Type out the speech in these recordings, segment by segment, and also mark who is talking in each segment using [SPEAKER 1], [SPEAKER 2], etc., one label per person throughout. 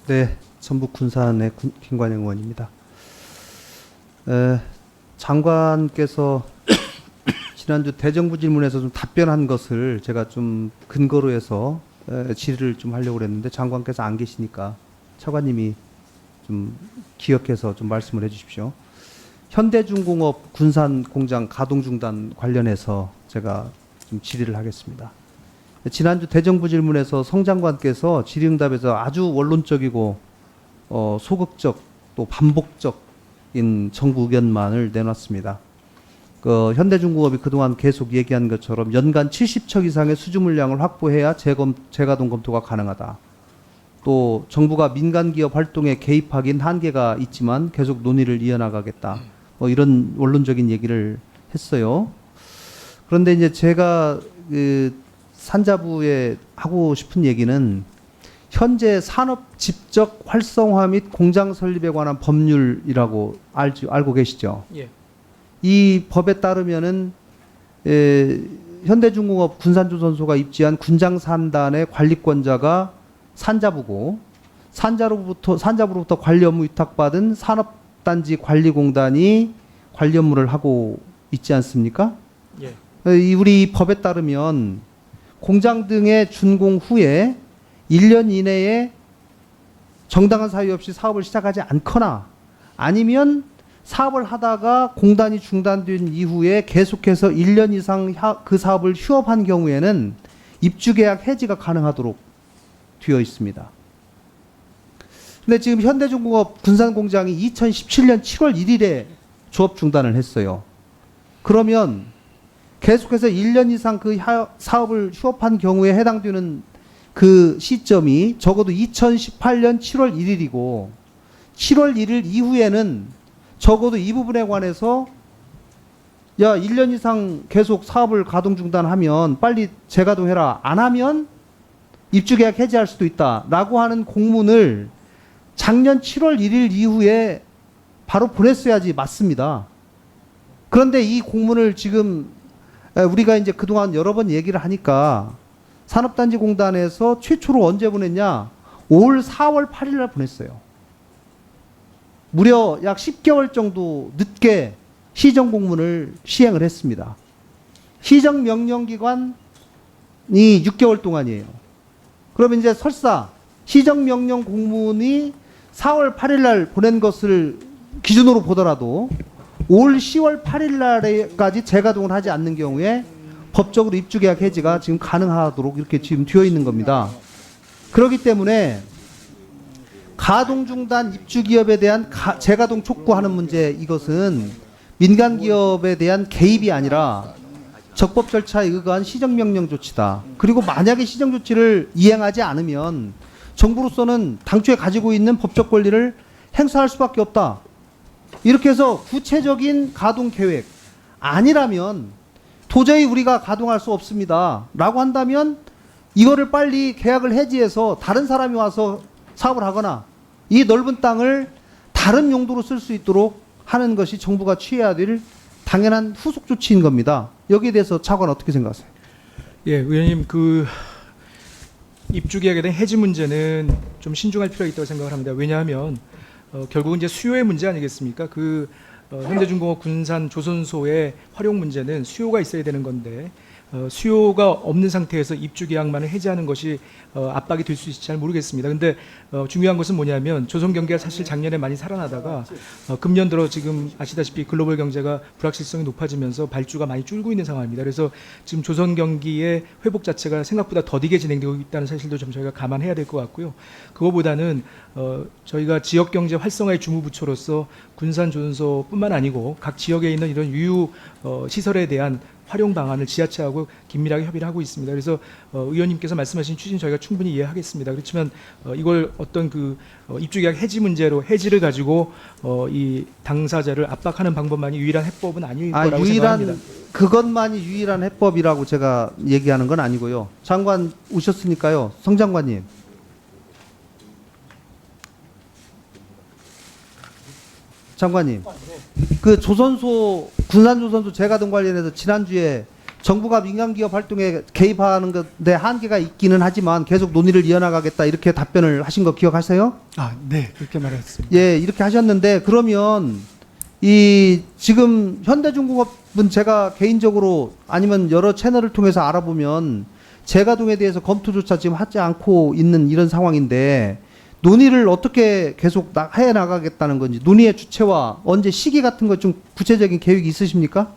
[SPEAKER 1] 네, 전북 군산의 김관영 의원입니다. 장관께서 지난주 대정부 질문에서 좀 답변한 것을 제가 좀 근거로 해서 질의를 좀 하려고 그랬는데 장관께서 안 계시니까 차관님이 좀 기억해서 좀 말씀을 해주십시오. 현대중공업 군산 공장 가동 중단 관련해서 제가 좀 질의를 하겠습니다. 지난주 대정부 질문에서 성 장관께서 질의응답에서 아주 원론적이고 소극적 또 반복적인 정부 의견만을 내놨습니다. 현대중공업이 그동안 계속 얘기한 것처럼 연간 70척 이상의 수주 물량을 확보해야 재가동 검토가 가능하다. 또 정부가 민간 기업 활동에 개입하긴 한계가 있지만 계속 논의를 이어나가겠다. 이런 원론적인 얘기를 했어요. 그런데 이제 제가 산자부에 하고 싶은 얘기는 현재 산업 집적 활성화 및 공장 설립에 관한 법률이라고 알고 계시죠? 예. 이 법에 따르면은 현대중공업 군산조선소가 입지한 군장산단의 관리권자가 산자부고 산자부로부터 관리 업무 위탁받은 산업단지 관리공단이 관리 업무를 하고 있지 않습니까? 예. 우리 법에 따르면 공장 등의 준공 후에 1년 이내에 정당한 사유 없이 사업을 시작하지 않거나 아니면 사업을 하다가 공단이 중단된 이후에 계속해서 1년 이상 그 사업을 휴업한 경우에는 입주계약 해지가 가능하도록 되어 있습니다. 근데 지금 현대중공업 군산공장이 2017년 7월 1일에 조업 중단을 했어요. 그러면 계속해서 1년 이상 그 사업을 휴업한 경우에 해당되는 그 시점이 적어도 2018년 7월 1일이고 7월 1일 이후에는 적어도 이 부분에 관해서 1년 이상 계속 사업을 가동 중단하면 빨리 재가동해라. 안 하면 입주계약 해지할 수도 있다라고 하는 공문을 작년 7월 1일 이후에 바로 보냈어야지 맞습니다. 그런데 이 공문을 지금 우리가 이제 그동안 여러 번 얘기를 하니까 산업단지 공단에서 최초로 언제 보냈냐? 올 4월 8일 날 보냈어요. 무려 약 10개월 정도 늦게 시정 공문을 시행을 했습니다. 시정 명령 기간이 6개월 동안이에요. 그러면 이제 설사 시정 명령 공문이 4월 8일 날 보낸 것을 기준으로 보더라도 올 10월 8일 날까지 재가동을 하지 않는 경우에 법적으로 입주계약 해지가 지금 가능하도록 이렇게 지금 되어 있는 겁니다. 그렇기 때문에 가동 중단 입주 기업에 대한 재가동 촉구하는 문제, 이것은 민간 기업에 대한 개입이 아니라 적법 절차에 의거한 시정명령 조치다. 그리고 만약에 시정 조치를 이행하지 않으면 정부로서는 당초에 가지고 있는 법적 권리를 행사할 수밖에 없다. 이렇게 해서 구체적인 가동 계획 아니라면 도저히 우리가 가동할 수 없습니다 라고 한다면 이거를 빨리 계약을 해지해서 다른 사람이 와서 사업을 하거나 이 넓은 땅을 다른 용도로 쓸 수 있도록 하는 것이 정부가 취해야 될 당연한 후속 조치인 겁니다. 여기에 대해서 차관 어떻게 생각하세요?
[SPEAKER 2] 예, 의원님, 입주 계약에 대한 해지 문제는 좀 신중할 필요가 있다고 생각을 합니다. 왜냐하면 결국은 이제 수요의 문제 아니겠습니까? 현대중공업 군산 조선소의 활용 문제는 수요가 있어야 되는 건데 수요가 없는 상태에서 입주 계약만을 해지하는 것이 압박이 될 수 있을지 잘 모르겠습니다. 근데 중요한 것은 뭐냐면 조선 경기가 사실 작년에 많이 살아나다가 금년 들어 지금 아시다시피 글로벌 경제가 불확실성이 높아지면서 발주가 많이 줄고 있는 상황입니다. 그래서 지금 조선 경기의 회복 자체가 생각보다 더디게 진행되고 있다는 사실도 좀 저희가 감안해야 될 것 같고요. 그거보다는 저희가 지역 경제 활성화의 주무부처로서 군산 조선소뿐만 아니고 각 지역에 있는 이런 유유 시설에 대한 활용 방안을 지자체하고 긴밀하게 협의를 하고 있습니다. 그래서 의원님께서 말씀하신 취지는 저희가 충분히 이해하겠습니다. 그렇지만 이걸 어떤 입주계약 해지 문제로 해지를 가지고 이 당사자를 압박하는 방법만이 유일한 해법은 아닐 거라고 생각합니다.
[SPEAKER 1] 그것만이 유일한 해법이라고 제가 얘기하는 건 아니고요. 장관 오셨으니까요. 성 장관님. 장관님, 그 군산조선소 재가동 관련해서 지난주에 정부가 민간기업 활동에 개입하는 것에 한계가 있기는 하지만 계속 논의를 이어나가겠다 이렇게 답변을 하신 거 기억하세요?
[SPEAKER 3] 네, 그렇게 말했습니다.
[SPEAKER 1] 예, 이렇게 하셨는데 그러면 이 지금 현대중공업은 제가 개인적으로 아니면 여러 채널을 통해서 알아보면 재가동에 대해서 검토조차 지금 하지 않고 있는 이런 상황인데 논의를 어떻게 계속 해 나가겠다는 건지 논의의 주체와 언제 시기 같은 것 좀 구체적인 계획이 있으십니까?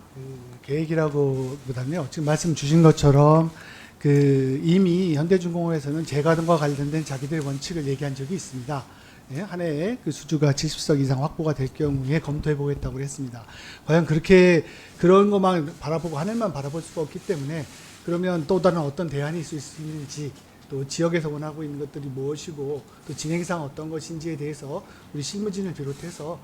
[SPEAKER 3] 계획이라고보다는요. 지금 말씀 주신 것처럼 이미 현대중공업에서는 재가동과 관련된 자기들의 원칙을 얘기한 적이 있습니다. 예, 한 해에 그 수주가 70석 이상 확보가 될 경우에 검토해 보겠다고 했습니다. 과연 그렇게 그런 것만 바라보고 한 해만 바라볼 수가 없기 때문에 그러면 또 다른 어떤 대안이 있을 수 있는지 또 지역에서 원하고 있는 것들이 무엇이고 또 진행상 어떤 것인지에 대해서 우리 실무진을 비롯해서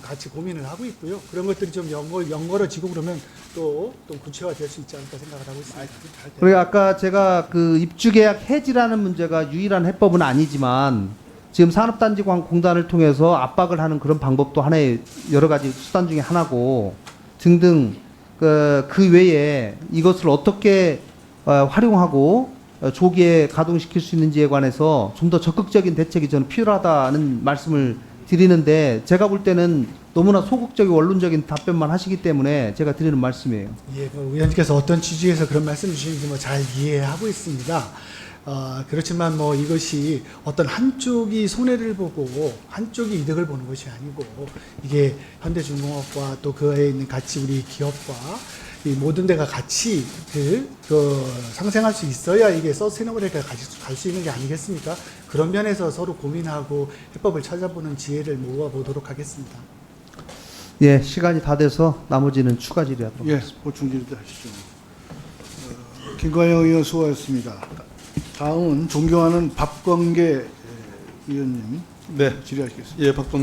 [SPEAKER 3] 같이 고민을 하고 있고요. 그런 것들이 좀 연걸어지고 그러면 또 구체화될 수 있지 않을까 생각을 하고 있습니다.
[SPEAKER 1] 그리고 아까 제가 그 입주계약 해지라는 문제가 유일한 해법은 아니지만 지금 산업단지공단을 통해서 압박을 하는 그런 방법도 하나의 여러 가지 수단 중에 하나고 등등 그 외에 이것을 어떻게 활용하고 조기에 가동시킬 수 있는지에 관해서 좀 더 적극적인 대책이 저는 필요하다는 말씀을 드리는데 제가 볼 때는 너무나 소극적이고 원론적인 답변만 하시기 때문에 제가 드리는 말씀이에요.
[SPEAKER 3] 예, 의원님께서 어떤 취지에서 그런 말씀 주시는지 잘 이해하고 있습니다. 그렇지만 이것이 어떤 한쪽이 손해를 보고 한쪽이 이득을 보는 것이 아니고 이게 현대중공업과 또 그에 있는 같이 우리 기업과 이 모든 데가 같이 상생할 수 있어야 이게 서스테이너블하게 갈 수 있는 게 아니겠습니까? 그런 면에서 서로 고민하고 해법을 찾아보는 지혜를 모아보도록 하겠습니다.
[SPEAKER 1] 예, 시간이 다 돼서 나머지는 추가 질의하도록 하겠습니다.
[SPEAKER 4] 예, 보충 질의 하시죠. 김관영 의원 수고하셨습니다. 다음은 존경하는 박범계 의원님
[SPEAKER 5] 네,
[SPEAKER 4] 질의하시겠습니다.
[SPEAKER 5] 예, 박범계